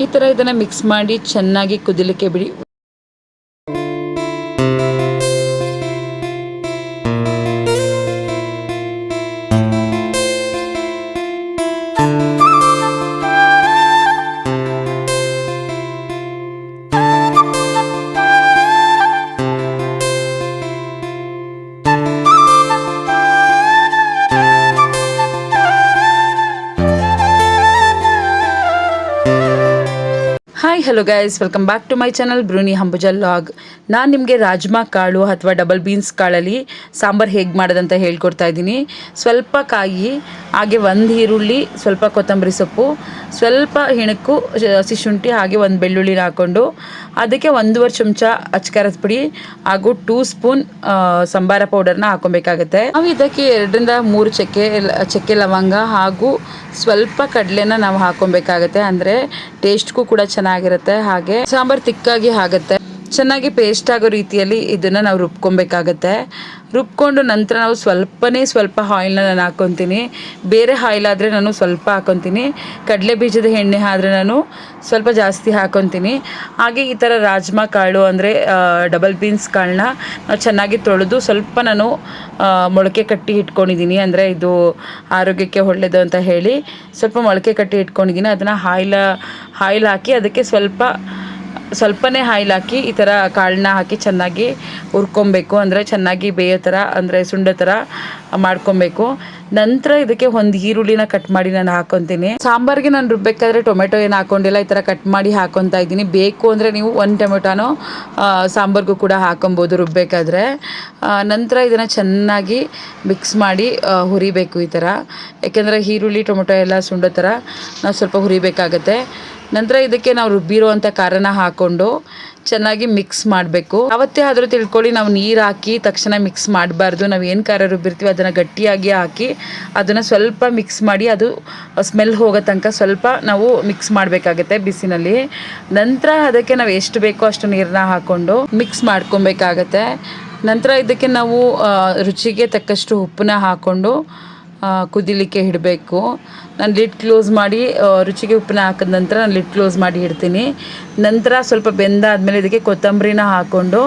ಈ ಥರ ಇದನ್ನು ಮಿಕ್ಸ್ ಮಾಡಿ ಚೆನ್ನಾಗಿ ಕುದಿಲಿಕ್ಕೆ ಬಿಡಿ. Hi hello guys, welcome back to my channel Bruni Ambuja vlog. ನಾನು ನಿಮಗೆ ರಾಜ್ಮಾ ಕಾಳು ಅಥವಾ ಡಬಲ್ ಬೀನ್ಸ್ ಕಾಳಲ್ಲಿ ಸಾಂಬಾರು ಹೇಗೆ ಮಾಡೋದಂತ ಹೇಳ್ಕೊಡ್ತಾ ಇದ್ದೀನಿ. ಸ್ವಲ್ಪ ಕಾಯಿ, ಹಾಗೆ ಒಂದು ಈರುಳ್ಳಿ, ಸ್ವಲ್ಪ ಕೊತ್ತಂಬರಿ ಸೊಪ್ಪು, ಸ್ವಲ್ಪ ಹೆಣಕು, ಹಸಿ ಶುಂಠಿ, ಹಾಗೆ ಒಂದು ಬೆಳ್ಳುಳ್ಳಿನ ಹಾಕ್ಕೊಂಡು ಅದಕ್ಕೆ 1.5 ಚಮಚ ಅಚ್ಕಾರದ ಪುಡಿ ಹಾಗೂ 2 ಸ್ಪೂನ್ ಸಂಬಾರ ಪೌಡರ್ನ ಹಾಕೊಬೇಕಾಗತ್ತೆ. ನಾವು ಇದಕ್ಕೆ 2ರಿಂದ 3 ಚಕ್ಕೆ ಲವಂಗ ಹಾಗೂ ಸ್ವಲ್ಪ ಕಡಲೆನ ನಾವು ಹಾಕೊಬೇಕಾಗತ್ತೆ. ಅಂದರೆ ಟೇಸ್ಟ್ಗೂ ಕೂಡ ಚೆನ್ನಾಗಿರುತ್ತೆ, ಹಾಗೆ ಸಾಂಬಾರು ತಿಕ್ಕಾಗಿ ಆಗುತ್ತೆ. ಚೆನ್ನಾಗಿ ಪೇಸ್ಟ್ ಆಗೋ ರೀತಿಯಲ್ಲಿ ಇದನ್ನು ನಾವು ರುಬ್ಕೊಬೇಕಾಗತ್ತೆ. ರುಬ್ಕೊಂಡು ನಂತರ ನಾವು ಸ್ವಲ್ಪ ಆಯಿಲ್ನ ನಾನು ಹಾಕ್ಕೊತೀನಿ. ಬೇರೆ ಆಯಿಲ್ ಆದರೆ ನಾನು ಸ್ವಲ್ಪ ಹಾಕ್ಕೊತೀನಿ, ಕಡಲೆ ಬೀಜದ ಎಣ್ಣೆ ಆದರೆ ನಾನು ಸ್ವಲ್ಪ ಜಾಸ್ತಿ ಹಾಕ್ಕೊತೀನಿ. ಹಾಗೆ ಈ ಥರ ರಾಜ್ಮಾ ಕಾಳು ಅಂದರೆ ಡಬಲ್ ಬೀನ್ಸ್ ಕಾಳನ್ನ ನಾವು ಚೆನ್ನಾಗಿ ತೊಳೆದು ಸ್ವಲ್ಪ ನಾನು ಮೊಳಕೆ ಕಟ್ಟಿ ಇಟ್ಕೊಂಡಿದ್ದೀನಿ. ಅಂದರೆ ಇದು ಆರೋಗ್ಯಕ್ಕೆ ಒಳ್ಳೆಯದು ಅಂತ ಹೇಳಿ ಸ್ವಲ್ಪ ಮೊಳಕೆ ಕಟ್ಟಿ ಇಟ್ಕೊಂಡಿದ್ದೀನಿ. ಅದನ್ನು ಆಯಿಲ್ ಹಾಕಿ ಅದಕ್ಕೆ ಸ್ವಲ್ಪನೇ ಆಯಿಲ್ ಹಾಕಿ ಈ ಥರ ಕಾಳನ್ನ ಹಾಕಿ ಚೆನ್ನಾಗಿ ಹುರ್ಕೊಬೇಕು. ಅಂದರೆ ಚೆನ್ನಾಗಿ ಬೇಯೋ ಥರ, ಅಂದರೆ ಸುಂಡ ಥರ ಮಾಡ್ಕೊಬೇಕು. ನಂತರ ಇದಕ್ಕೆ ಒಂದು ಈರುಳ್ಳಿನ ಕಟ್ ಮಾಡಿ ನಾನು ಹಾಕ್ಕೊತೀನಿ. ಸಾಂಬಾರಿಗೆ ನಾನು ರುಬ್ಬೇಕಾದ್ರೆ ಟೊಮೆಟೊ ಏನು ಹಾಕ್ಕೊಂಡಿಲ್ಲ, ಈ ಥರ ಕಟ್ ಮಾಡಿ ಹಾಕ್ಕೊತಾ ಇದ್ದೀನಿ. ಬೇಕು ಅಂದರೆ ನೀವು 1 ಟೊಮೆಟೊನೋ ಸಾಂಬಾರಿಗೂ ಕೂಡ ಹಾಕೊಬೋದು ರುಬ್ಬೇಕಾದ್ರೆ. ನಂತರ ಇದನ್ನು ಚೆನ್ನಾಗಿ ಮಿಕ್ಸ್ ಮಾಡಿ ಹುರಿಬೇಕು ಈ ಥರ. ಯಾಕೆಂದರೆ ಈರುಳ್ಳಿ ಟೊಮೆಟೊ ಎಲ್ಲ ಸುಂಡೋ ಥರ ನಾವು ಸ್ವಲ್ಪ ಹುರಿಬೇಕಾಗತ್ತೆ. ನಂತರ ಇದಕ್ಕೆ ನಾವು ರುಬ್ಬಿರುವಂಥ ಖಾರನ ಹಾಕ್ಕೊಂಡು ಚೆನ್ನಾಗಿ ಮಿಕ್ಸ್ ಮಾಡಬೇಕು. ಅವತ್ತೇ ಆದರೂ ತಿಳ್ಕೊಳ್ಳಿ, ನಾವು ನೀರು ಹಾಕಿ ತಕ್ಷಣ ಮಿಕ್ಸ್ ಮಾಡಬಾರ್ದು. ನಾವು ಏನು ಖಾರ ರುಬ್ಬಿರ್ತೀವಿ ಅದನ್ನು ಗಟ್ಟಿಯಾಗಿ ಹಾಕಿ ಅದನ್ನು ಸ್ವಲ್ಪ ಮಿಕ್ಸ್ ಮಾಡಿ ಅದು ಸ್ಮೆಲ್ ಹೋಗೋ ತನಕ ಸ್ವಲ್ಪ ನಾವು ಮಿಕ್ಸ್ ಮಾಡಬೇಕಾಗತ್ತೆ ಬಿಸಿನಲ್ಲಿ. ನಂತರ ಅದಕ್ಕೆ ನಾವು ಎಷ್ಟು ಬೇಕೋ ಅಷ್ಟು ನೀರನ್ನ ಹಾಕ್ಕೊಂಡು ಮಿಕ್ಸ್ ಮಾಡ್ಕೊಬೇಕಾಗತ್ತೆ. ನಂತರ ಇದಕ್ಕೆ ನಾವು ರುಚಿಗೆ ತಕ್ಕಷ್ಟು ಉಪ್ಪನ್ನ ಹಾಕ್ಕೊಂಡು ಕುದಿಲಿಕ್ಕೆ ಇಡಬೇಕು. ನಾನು ಲಿಡ್ ಕ್ಲೋಸ್ ಮಾಡಿ ರುಚಿಗೆ ಉಪ್ಪನ್ನ ಹಾಕಿದ ನಂತರ ನಾನು ಲಿಡ್ ಕ್ಲೋಸ್ ಮಾಡಿ ಇಡ್ತೀನಿ. ನಂತರ ಸ್ವಲ್ಪ ಬೆಂದಾದಮೇಲೆ ಇದಕ್ಕೆ ಕೊತ್ತಂಬರಿನ ಹಾಕ್ಕೊಂಡು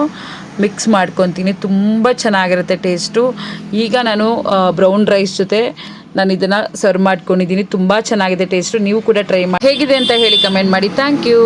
ಮಿಕ್ಸ್ ಮಾಡ್ಕೊತೀನಿ. ತುಂಬ ಚೆನ್ನಾಗಿರುತ್ತೆ ಟೇಸ್ಟು. ಈಗ ನಾನು ಬ್ರೌನ್ ರೈಸ್ ಜೊತೆ ನಾನು ಇದನ್ನು ಸರ್ವ್ ಮಾಡ್ಕೊಂಡಿದ್ದೀನಿ. ತುಂಬ ಚೆನ್ನಾಗಿದೆ ಟೇಸ್ಟು. ನೀವು ಕೂಡ ಟ್ರೈ ಮಾಡಿ, ಹೇಗಿದೆ ಅಂತ ಹೇಳಿ ಕಮೆಂಟ್ ಮಾಡಿ. Thank you.